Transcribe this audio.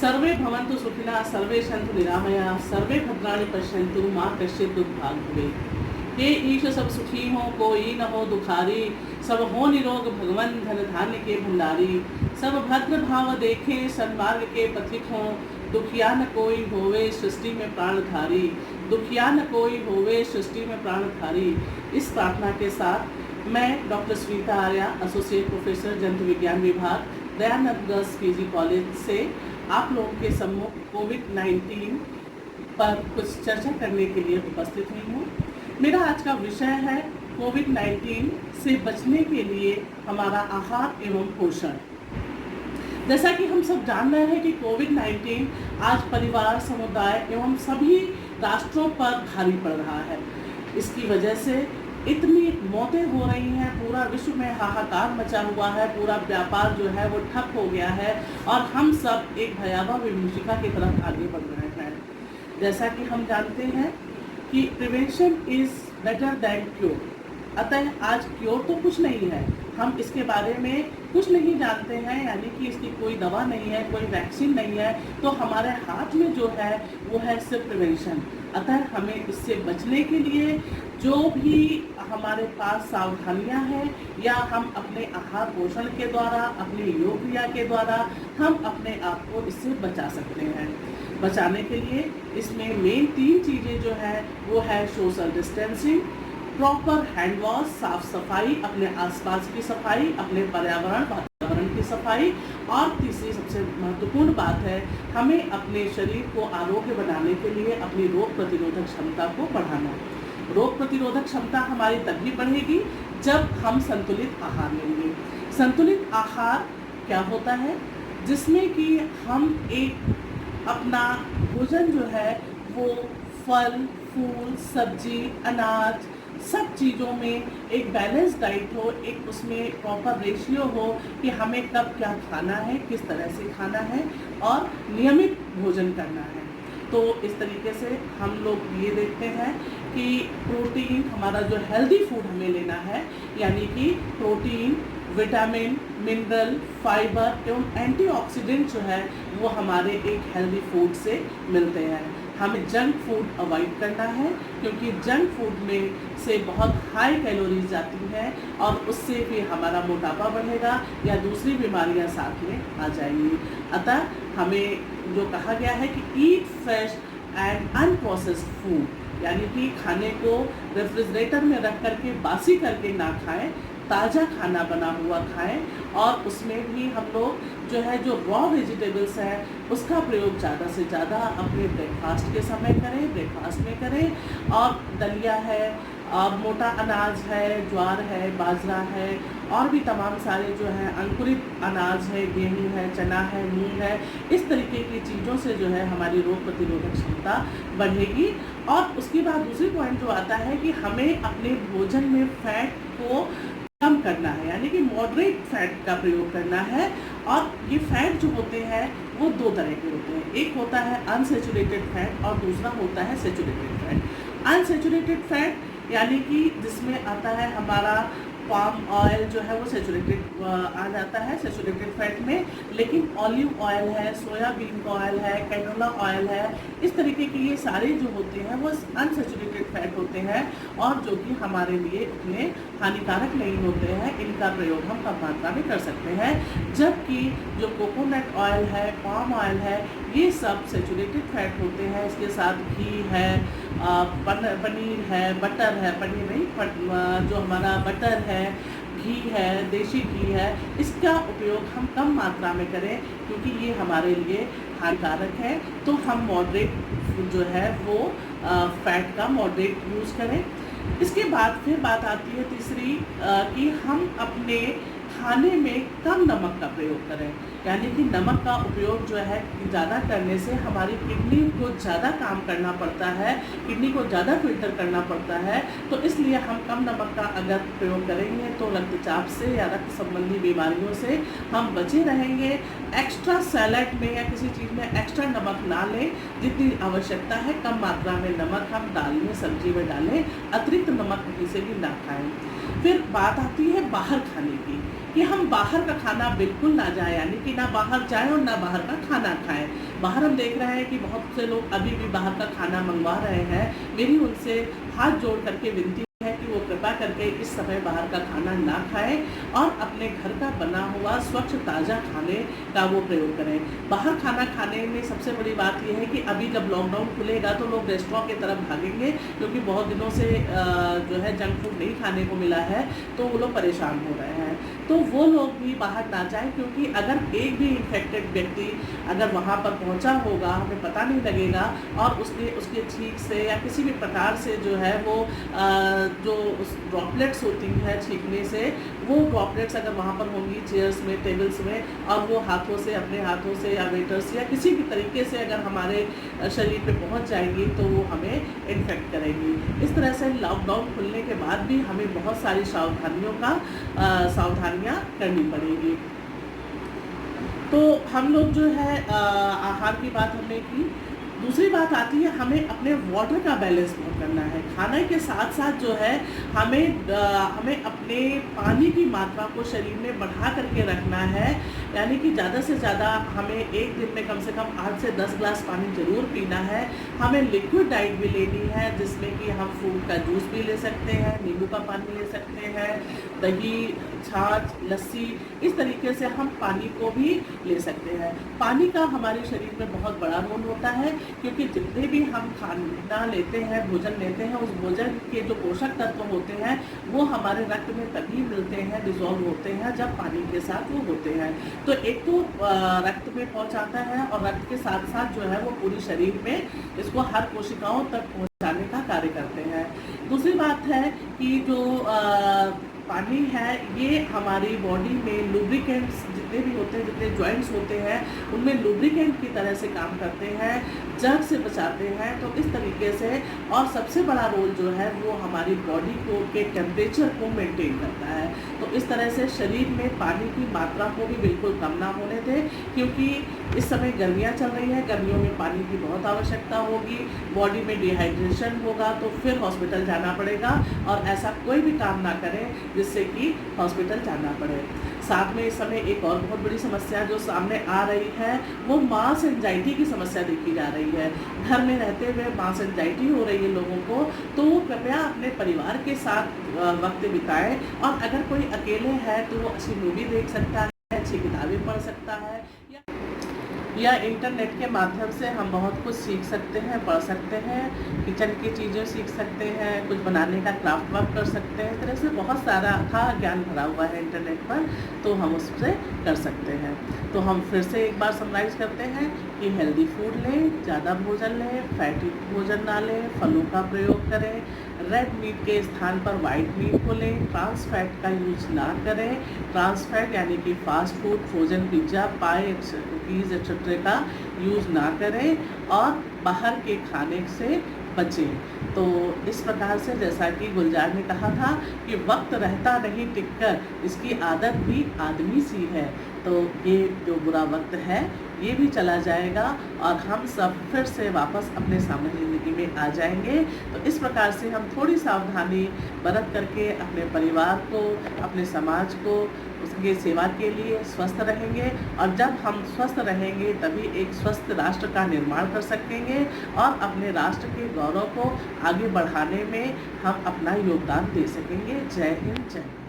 सर्वे भवन्तु सुखिनः, सर्वे सन्तु निरामयाः, सर्वे भद्राणि पश्यन्तु, माँ कश्चित् दुःखभाग् भवेत्। हे ईश सब सुखी हो, कोई न हो दुखारी, सब हो निरोग भगवन धन धान्य के भंडारी। सब भद्र भाव देखें, सन्मार्ग के पथिक हों, दुखिया न कोई होवे सृष्टि में प्राणधारी, दुखिया न कोई होवे सृष्टि में प्राणधारी। इस प्रार्थना के साथ मैं डॉक्टर स्वीता आर्या, एसोसिएट प्रोफेसर जंतु विज्ञान विभाग, दयानंद गर्ल्स पीजी कॉलेज से आप लोगों के सम्मुख कोविड-19 पर कुछ चर्चा करने के लिए उपस्थित हुई हूँ। मेरा आज का विषय है कोविड-19 से बचने के लिए हमारा आहार एवं पोषण। जैसा कि हम सब जान रहे हैं कि कोविड-19 आज परिवार, समुदाय एवं सभी राष्ट्रों पर भारी पड़ रहा है। इसकी वजह से इतनी मौतें हो रही हैं, पूरा विश्व में हाहाकार मचा हुआ है, पूरा व्यापार जो है वो ठप हो गया है और हम सब एक भयावह विभीषिका की तरफ आगे बढ़ रहे हैं। जैसा कि हम जानते हैं कि prevention is better than cure. अतः आज क्योर तो कुछ नहीं है, हम इसके बारे में कुछ नहीं जानते हैं, यानी कि इसकी कोई दवा नहीं है, कोई वैक्सीन नहीं है, तो हमारे हाथ में जो है वो है सिर्फ प्रिवेंशन। अतः हमें इससे बचने के लिए जो भी हमारे पास सावधानियां हैं या हम अपने आहार पोषण के द्वारा, अपनी योग क्रिया के द्वारा हम अपने आप को इससे बचा सकते हैं। बचाने के लिए इसमें मेन 3 चीज़ें जो है वो है social distancing, proper hand wash, साफ सफाई, अपने आसपास की सफाई, अपने वातावरण की सफाई, और तीसरी सबसे महत्वपूर्ण बात है हमें अपने शरीर को आरोग्य बनाने के लिए अपनी रोग प्रतिरोधक क्षमता को बढ़ाना। रोग प्रतिरोधक क्षमता हमारी तभी बढ़ेगी जब हम संतुलित आहार लेंगे। संतुलित आहार क्या होता है? जिसमें कि हम एक अपना भोजन जो है वो फल, फूल, सब्जी, अनाज, सब चीज़ों में एक बैलेंस डाइट हो, एक उसमें प्रॉपर रेशियो हो कि हमें कब क्या खाना है, किस तरह से खाना है और नियमित भोजन करना है। तो इस तरीके से हम लोग ये देखते हैं कि प्रोटीन, हमारा जो हेल्दी फूड हमें लेना है, यानी कि प्रोटीन, विटामिन, मिनरल, फाइबर एवं एंटीऑक्सीडेंट जो है वो हमारे एक हेल्दी फूड से मिलते हैं। हमें जंक फूड अवॉइड करना है क्योंकि जंक फूड में से बहुत हाई कैलोरीज जाती हैं और उससे भी हमारा मोटापा बढ़ेगा या दूसरी बीमारियां साथ में आ जाएंगी। अतः हमें जो कहा गया है कि ईट फ्रेश एंड अनप्रोसेस्ड फूड, यानी कि खाने को रेफ्रिजरेटर में रख करके बासी करके ना खाएं, ताज़ा खाना बना हुआ खाएं और उसमें भी हम लोग जो है जो रॉ वेजिटेबल्स हैं उसका प्रयोग ज़्यादा से ज़्यादा अपने ब्रेकफास्ट के समय करें, ब्रेकफास्ट में करें। और दलिया है, और मोटा अनाज है, ज्वार है, बाजरा है, और भी तमाम सारे जो है अंकुरित अनाज है, गेहूँ है, चना है, मूंग है, इस तरीके की चीज़ों से जो है हमारी रोग प्रतिरोधक क्षमता बढ़ेगी। और उसके बाद दूसरी पॉइंट जो आता है कि हमें अपने भोजन में फैट को कम करना है, यानी कि मॉडरेट फैट का प्रयोग करना है। और ये फैट जो होते हैं वो 2 तरह के होते हैं, एक होता है अनसेचुरेटेड फैट और दूसरा होता है सेचुरेटेड फैट। अनसेचुरेटेड फैट यानी कि जिसमें आता है हमारा पाम ऑयल जो है वो सेचुरेटेड आ जाता है सेचुरेटेड फैट में, लेकिन ऑलिव ऑयल है, सोयाबीन का ऑयल है, कैनोला ऑयल है, इस तरीके के ये सारे जो होते हैं वो अनसेचुरेटेड फैट होते हैं और जो कि हमारे लिए उतने हानिकारक नहीं होते हैं। इनका प्रयोग हम कम मात्रा में कर सकते हैं, जबकि जो कोकोनट ऑयल है, पाम ऑयल है, ये सब सेचुरेटेड फैट होते हैं। इसके साथ घी है, पनीर है, बटर है, पनीर नहीं, जो हमारा बटर है, घी है, देसी घी है, इसका उपयोग हम कम मात्रा में करें क्योंकि ये हमारे लिए हानिकारक है। तो हम मॉडरेट जो है वो फैट का मॉडरेट यूज़ करें। इसके बाद फिर बात आती है तीसरी कि हम अपने खाने में कम नमक का प्रयोग करें, यानी कि नमक का उपयोग जो है ज़्यादा करने से हमारी किडनी को ज़्यादा काम करना पड़ता है, किडनी को ज़्यादा फिल्टर करना पड़ता है। तो इसलिए हम कम नमक का अगर प्रयोग करेंगे तो रक्तचाप से या रक्त संबंधी बीमारियों से हम बचे रहेंगे। एक्स्ट्रा सैलड में या किसी चीज़ में एक्स्ट्रा नमक ना लें, जितनी आवश्यकता है कम मात्रा में नमक हम दाल में, सब्जी में डालें, अतिरिक्त नमक कहीं से भी ना खाएँ। फिर बात आती है बाहर खाने की, कि हम बाहर का खाना बिल्कुल ना जाए, यानी कि ना बाहर जाएं और ना बाहर का खाना खाएं। बाहर हम देख रहे हैं कि बहुत से लोग अभी भी बाहर का खाना मंगवा रहे हैं। मेरी उनसे हाथ जोड़ करके विनती है कि वो कृपा करके इस समय बाहर का खाना ना खाएं और अपने घर का बना हुआ स्वच्छ ताज़ा खाने का वो प्रयोग करें। बाहर खाना खाने में सबसे बड़ी बात यह है कि अभी जब लॉकडाउन खुलेगा तो लोग रेस्टोरेंट की तरफ भागेंगे, क्योंकि बहुत दिनों से जो है जंक फूड नहीं खाने को मिला है, तो वो लोग परेशान हो रहे हैं। तो वो लोग भी बाहर ना जाएं, क्योंकि अगर एक भी इन्फेक्टेड व्यक्ति अगर वहाँ पर पहुँचा होगा, हमें पता नहीं लगेगा, और उसके छींक से या किसी भी प्रकार से जो है वो जो ड्रॉपलेट्स होती हैं छींकने से, वो ड्रॉपलेट्स अगर वहाँ पर होंगी चेयर्स में, टेबल्स में, और वो हाथों से, अपने हाथों से या वेटर्स या किसी भी तरीके से अगर हमारे शरीर पे पहुँच जाएंगी तो वो हमें इन्फेक्ट करेंगी। इस तरह से लॉकडाउन खुलने के बाद भी हमें बहुत सारी सावधानियाँ करनी पड़ेगी। तो हम लोग जो है आहार की बात हमने की। दूसरी बात आती है, हमें अपने वाटर का बैलेंस बहुत करना है। खाने के साथ साथ जो है हमें अपने पानी की मात्रा को शरीर में बढ़ा करके रखना है, यानी कि ज़्यादा से ज़्यादा हमें एक दिन में कम से कम 8 से 10 ग्लास पानी ज़रूर पीना है। हमें लिक्विड डाइट भी लेनी है, जिसमें कि हम फ्रूट का जूस भी ले सकते हैं, नींबू का पानी ले सकते हैं, दही, छाछ, लस्सी, इस तरीके से हम पानी को भी ले सकते हैं। पानी का हमारे शरीर में बहुत बड़ा रोल होता है, क्योंकि जितने भी हम खाना लेते हैं, भोजन लेते हैं, उस भोजन के जो पोषक तत्व होते हैं वो हमारे रक्त में तभी मिलते हैं, डिजॉल्व होते हैं, जब पानी के साथ वो होते हैं। तो एक तो रक्त में पहुंचाता है, और रक्त के साथ साथ जो है वो पूरी शरीर में इसको हर कोशिकाओं तक पहुंचाने का कार्य करते हैं। दूसरी बात है कि जो पानी है ये हमारी बॉडी में लुब्रिकेंट्स जितने भी होते हैं, जितने जॉइंट्स होते हैं, उनमें लुब्रिकेंट की तरह से काम करते हैं, जंग से बचाते हैं। तो इस तरीके से, और सबसे बड़ा रोल जो है वो हमारी बॉडी को के टेम्परेचर को मेंटेन करता है। तो इस तरह से शरीर में पानी की मात्रा को भी बिल्कुल कम ना होने दें, क्योंकि इस समय गर्मियाँ चल रही हैं, गर्मियों में पानी की बहुत आवश्यकता होगी। बॉडी में डिहाइड्रेशन होगा तो फिर हॉस्पिटल जाना पड़ेगा, और ऐसा कोई भी काम ना करें जिससे कि हॉस्पिटल जाना पड़े। साथ में इस समय एक और बहुत बड़ी समस्या जो सामने आ रही है वो मास एंजाइटी की समस्या देखी जा रही है। घर में रहते हुए मास एंजाइटी हो रही है लोगों को, तो वो कृपया अपने परिवार के साथ वक्त बिताएं, और अगर कोई अकेले है तो वो अच्छी मूवी देख सकता है, अच्छी किताबें पढ़ सकता है, या इंटरनेट के माध्यम से हम बहुत कुछ सीख सकते हैं, पढ़ सकते हैं, किचन की चीज़ें सीख सकते हैं, कुछ बनाने का क्राफ्ट वर्क कर सकते हैं। इस तरह से बहुत सारा अथाह ज्ञान भरा हुआ है इंटरनेट पर, तो हम उससे कर सकते हैं। तो हम फिर से एक बार समराइज़ करते हैं कि हेल्दी फूड लें, ज़्यादा भोजन लें, फैटी भोजन ना लें, फलों का प्रयोग करें, रेड मीट के स्थान पर वाइट मीट को लें, ट्रांस फैट का यूज ना करें, ट्रांस फैट यानी कि फास्ट फूड, फ्रोजन पिज्ज़ा, पाए, कुकीज़ एक्सेट्रा का यूज़ ना करें, और बाहर के खाने से बचें। तो इस प्रकार से, जैसा कि गुलजार ने कहा था कि वक्त रहता नहीं टिककर, इसकी आदत भी आदमी सी है। तो ये जो बुरा वक्त है ये भी चला जाएगा, और हम सब फिर से वापस अपने सामान्य ज़िंदगी में आ जाएंगे। तो इस प्रकार से हम थोड़ी सावधानी बरत करके अपने परिवार को, अपने समाज को, उसकी सेवा के लिए स्वस्थ रहेंगे, और जब हम स्वस्थ रहेंगे तभी एक स्वस्थ राष्ट्र का निर्माण कर सकेंगे, और अपने राष्ट्र के गौरव को आगे बढ़ाने में हम अपना योगदान दे सकेंगे। जय हिंद, जय।